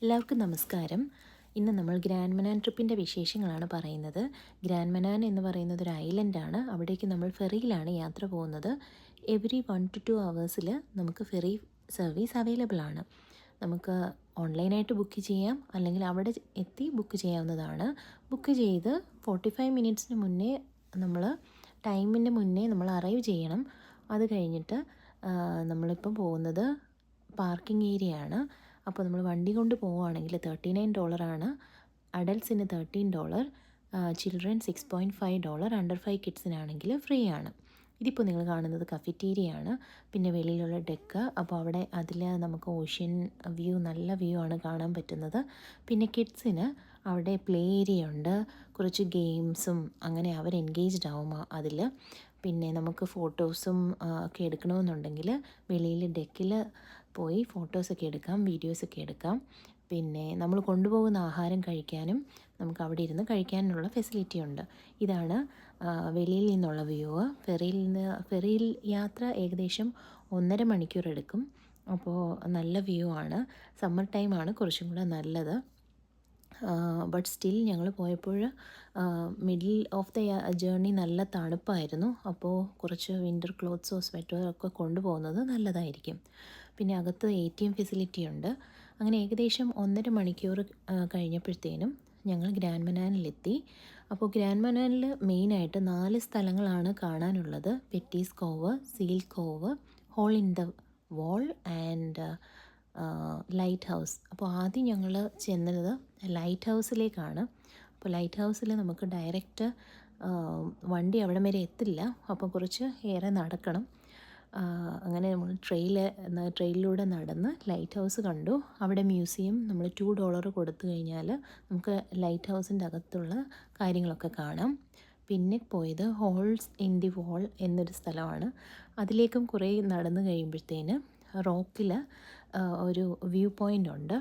എല്ലാവർക്കും നമസ്കാരം. ഇന്ന് നമ്മൾ ഗ്രാൻഡ് മനാൻ ട്രിപ്പിൻ്റെ വിശേഷങ്ങളാണ് പറയുന്നത്. ഗ്രാൻഡ് മനാൻ എന്ന് പറയുന്നത് ഒരു ഐലൻഡാണ്. അവിടേക്ക് നമ്മൾ ഫെറിയിലാണ് യാത്ര പോകുന്നത്. എവറി 1 to 2 അവേഴ്സിൽ നമുക്ക് ഫെറി സർവീസ് അവൈലബിൾ ആണ്. നമുക്ക് ഓൺലൈനായിട്ട് ബുക്ക് ചെയ്യാം, അല്ലെങ്കിൽ അവിടെ എത്തി ബുക്ക് ചെയ്യാവുന്നതാണ്. ബുക്ക് ചെയ്ത് 45 മിനിറ്റ്സിന് മുന്നേ നമ്മൾ ടൈമിന് മുന്നേ നമ്മൾ അറൈവ് ചെയ്യണം. അത് കഴിഞ്ഞിട്ട് നമ്മളിപ്പം പോകുന്നത് പാർക്കിംഗ് ഏരിയ ആണ്. അപ്പോൾ നമ്മൾ വണ്ടി കൊണ്ട് പോവുകയാണെങ്കിൽ $39 അഡൽട്ട്സിന് $13, ചിൽഡ്രൻ $6.5, അണ്ടർ 5 കിഡ്സിനാണെങ്കിൽ ഫ്രീ ആണ്. ഇതിപ്പോൾ നിങ്ങൾ കാണുന്നത് കഫറ്റീരിയ ആണ്. പിന്നെ വെളിയിലുള്ള ഡെക്ക്, അപ്പോൾ അവിടെ അതിൽ നമുക്ക് ഓഷ്യൻ വ്യൂ, നല്ല വ്യൂ ആണ് കാണാൻ പറ്റുന്നത്. പിന്നെ കിഡ്സിന് അവിടെ പ്ലേ ഏരിയ ഉണ്ട്, കുറച്ച് ഗെയിംസും, അങ്ങനെ അവർ എൻഗേജ്ഡ് ആവും അതിൽ. പിന്നെ നമുക്ക് ഫോട്ടോസും ഒക്കെ എടുക്കണമെന്നുണ്ടെങ്കിൽ വെളിയിൽ ഡെക്കിൽ പോയി ഫോട്ടോസൊക്കെ എടുക്കാം, വീഡിയോസൊക്കെ എടുക്കാം. പിന്നെ നമ്മൾ കൊണ്ടുപോകുന്ന ആഹാരം കഴിക്കാനും നമുക്ക് അവിടെ ഇരുന്ന് കഴിക്കാനുള്ള ഫെസിലിറ്റി ഉണ്ട്. ഇതാണ് വെളിയിൽ നിന്നുള്ള വ്യൂ. ഫെറിയിൽ യാത്ര ഏകദേശം 1.5 മണിക്കൂർ എടുക്കും. അപ്പോൾ നല്ല വ്യൂ ആണ്. സമ്മർ ടൈമാണ് കുറച്ചും കൂടെ നല്ലത്. ബട്ട് സ്റ്റിൽ ഞങ്ങൾ പോയപ്പോൾ മിഡിൽ ഓഫ് ദ ജേർണി നല്ല തണുപ്പായിരുന്നു. അപ്പോൾ കുറച്ച് വിൻ്റർ ക്ലോത്ത്സോ സ്വെറ്ററോ ഒക്കെ കൊണ്ടുപോകുന്നത് നല്ലതായിരിക്കും. പിന്നെ അകത്ത് ATM ഫെസിലിറ്റി ഉണ്ട്. അങ്ങനെ ഏകദേശം 1.5 മണിക്കൂർ കഴിഞ്ഞപ്പോഴത്തേനും ഞങ്ങൾ ഗ്രാൻഡ് മനാനിലെത്തി. അപ്പോൾ ഗ്രാൻഡ് മനാനിൽ മെയിനായിട്ട് 4 സ്ഥലങ്ങളാണ് കാണാനുള്ളത്: Petty's Cove, Seal Cove, Hole in the Wall and lighthouse. അപ്പോൾ ആദ്യം ഞങ്ങൾ ചെന്നത് ലൈറ്റ് ഹൗസിലേക്കാണ്. അപ്പോൾ ലൈറ്റ് ഹൗസിൽ നമുക്ക് ഡയറക്റ്റ് വണ്ടി അവിടം വരെ എത്തില്ല. അപ്പോൾ കുറച്ച് ഏറെ നടക്കണം. അങ്ങനെ നമ്മൾ ട്രെയിനിലൂടെ നടന്ന് ലൈറ്റ് ഹൗസ് കണ്ടു. അവിടെ മ്യൂസിയം, നമ്മൾ $2 കൊടുത്തു കഴിഞ്ഞാൽ നമുക്ക് ലൈറ്റ് ഹൗസിൻ്റെ അകത്തുള്ള കാര്യങ്ങളൊക്കെ കാണാം. പിന്നെ പോയത് ഹോൾസ് ഇൻ ദി വാൾ എന്നൊരു സ്ഥലമാണ്. അതിലേക്കും കുറേ നടന്നു കഴിയുമ്പോഴത്തേന് റോക്കിൽ ഒരു വ്യൂ പോയിൻ്റ് ഉണ്ട്.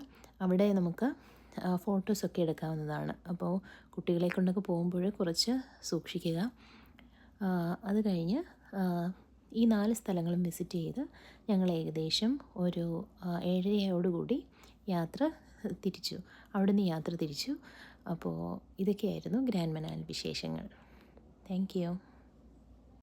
അവിടെ നമുക്ക് ഫോട്ടോസൊക്കെ എടുക്കാവുന്നതാണ്. അപ്പോൾ കുട്ടികളെ കൊണ്ടൊക്കെ പോകുമ്പോൾ കുറച്ച് സൂക്ഷിക്കുക. അത് കഴിഞ്ഞ് ഈ 4 സ്ഥലങ്ങളും വിസിറ്റ് ചെയ്ത് ഞങ്ങൾ ഏകദേശം ഒരു 7:30 യാത്ര തിരിച്ചു. അപ്പോൾ ഇതൊക്കെയായിരുന്നു ഗ്രാൻഡ് മനാൻ വിശേഷങ്ങൾ. Thank you.